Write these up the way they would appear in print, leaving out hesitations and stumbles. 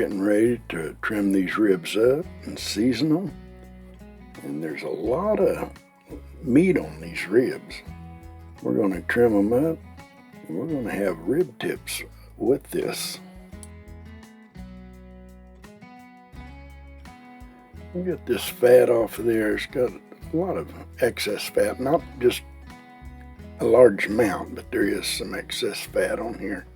getting ready to trim these ribs up and season them. And there's a lot of meat on these ribs. We're going to trim them up, and we're going to have rib tips with this. We get this fat off of there. It's got a lot of excess fat, not just a large amount, but there is some excess fat on here.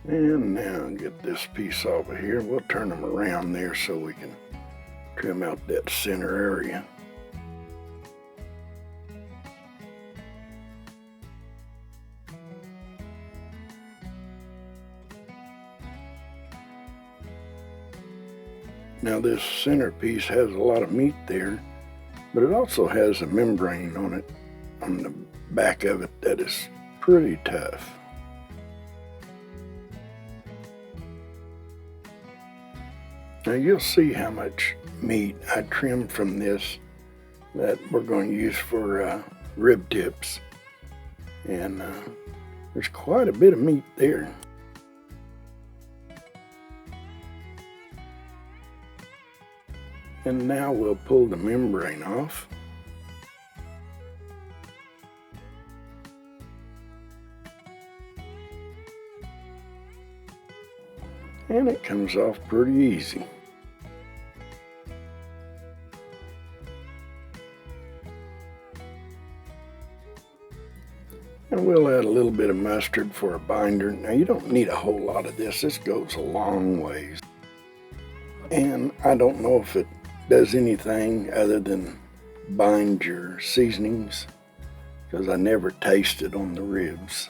And now get this piece over here. We'll turn them around there so we can trim out that center area. Now this center piece has a lot of meat there, but it also has a membrane on it, on the back of it, that is pretty tough. Now you'll see how much meat I trimmed from this that we're going to use for rib tips. And there's quite a bit of meat there. And now we'll pull the membrane off. And it comes off pretty easy. And we'll add a little bit of mustard for a binder. Now you don't need a whole lot of this. This goes a long ways. And I don't know if it does anything other than bind your seasonings, because I never tasted on the ribs.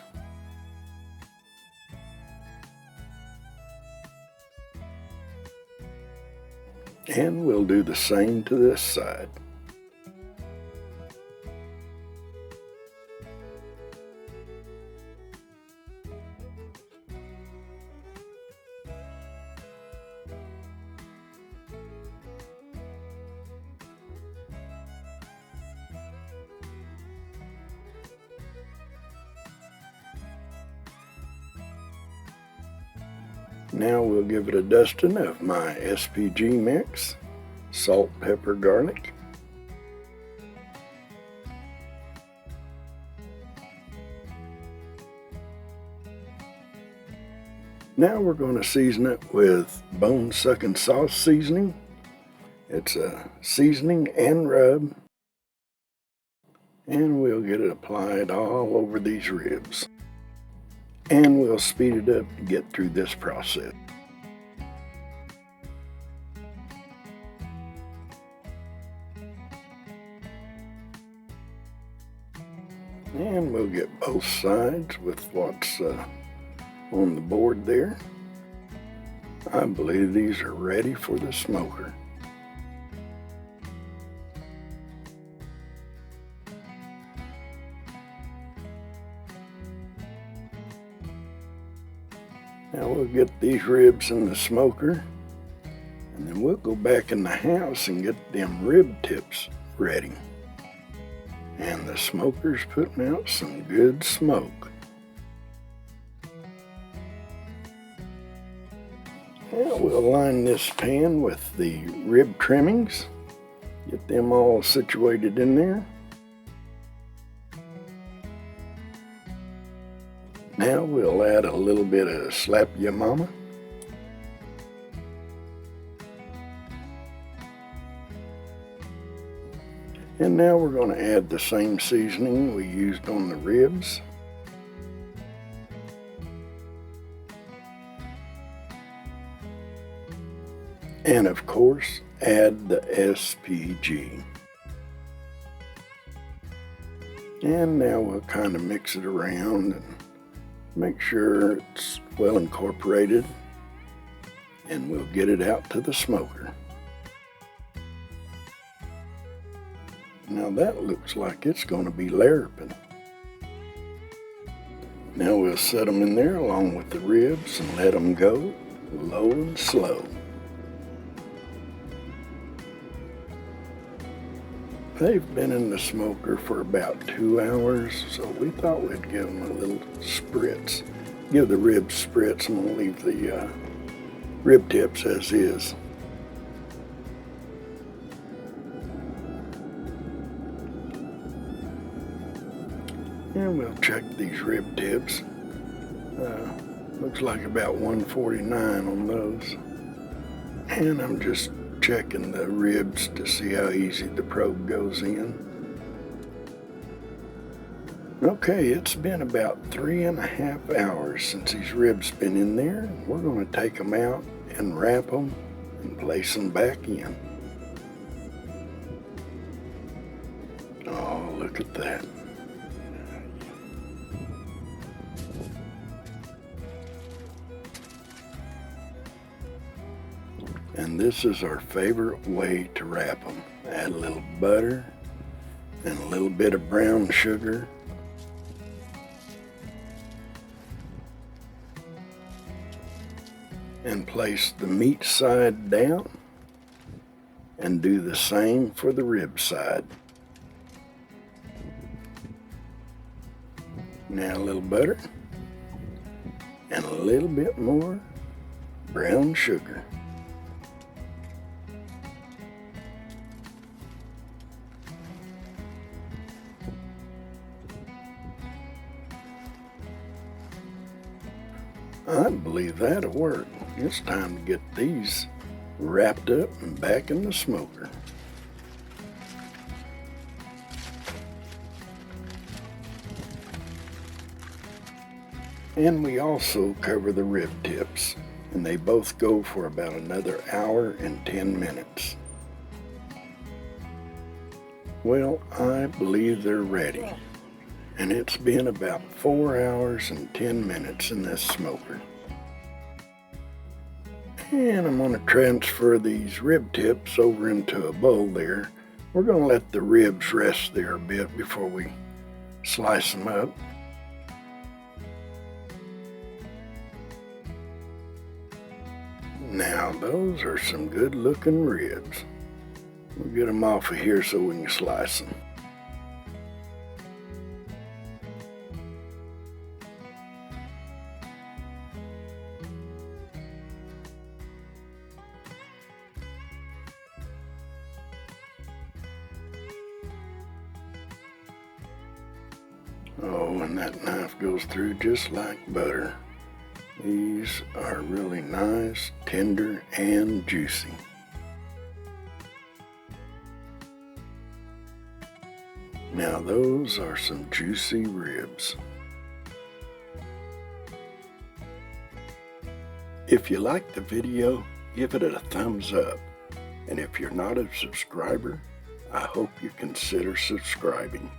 And we'll do the same to this side. Now we'll give it a dusting of my SPG mix, salt, pepper, garlic. Now we're going to season it with bone-sucking sauce seasoning. It's a seasoning and rub. And we'll get it applied all over these ribs. And we'll speed it up to get through this process. And we'll get both sides with what's on the board there. I believe these are ready for the smoker. Now we'll get these ribs in the smoker, and then we'll go back in the house and get them rib tips ready. And the smoker's putting out some good smoke. Now we'll line this pan with the rib trimmings, get them all situated in there. Now we'll add a little bit of Slap Ya Mama. And now we're going to add the same seasoning we used on the ribs. And of course, add the SPG. And now we'll kind of mix it around and make sure it's well incorporated, and we'll get it out to the smoker. Now that looks like it's going to be larapin. Now we'll set them in there along with the ribs and let them go low and slow. They've been in the smoker for about 2 hours, so we thought we'd give them a little spritz. Give the ribs spritz, and we'll leave the rib tips as is. And we'll check these rib tips. Looks like about 149 on those. And I'm just checking the ribs to see how easy the probe goes in. Okay, it's been about 3.5 hours since these ribs been in there. We're going to take them out and wrap them and place them back in. Oh, look at that. And this is our favorite way to wrap them. Add a little butter and a little bit of brown sugar. And place the meat side down and do the same for the rib side. Now a little butter and a little bit more brown sugar. I believe that'll work. It's time to get these wrapped up and back in the smoker. And we also cover the rib tips, and they both go for about another hour and 10 minutes. Well, I believe they're ready. And it's been about 4 hours and 10 minutes in this smoker. And I'm going to transfer these rib tips over into a bowl there. We're going to let the ribs rest there a bit before we slice them up. Now those are some good looking ribs. We'll get them off of here so we can slice them. Oh, and that knife goes through just like butter. These are really nice, tender, and juicy. Now those are some juicy ribs. If you liked the video, give it a thumbs up. And if you're not a subscriber, I hope you consider subscribing.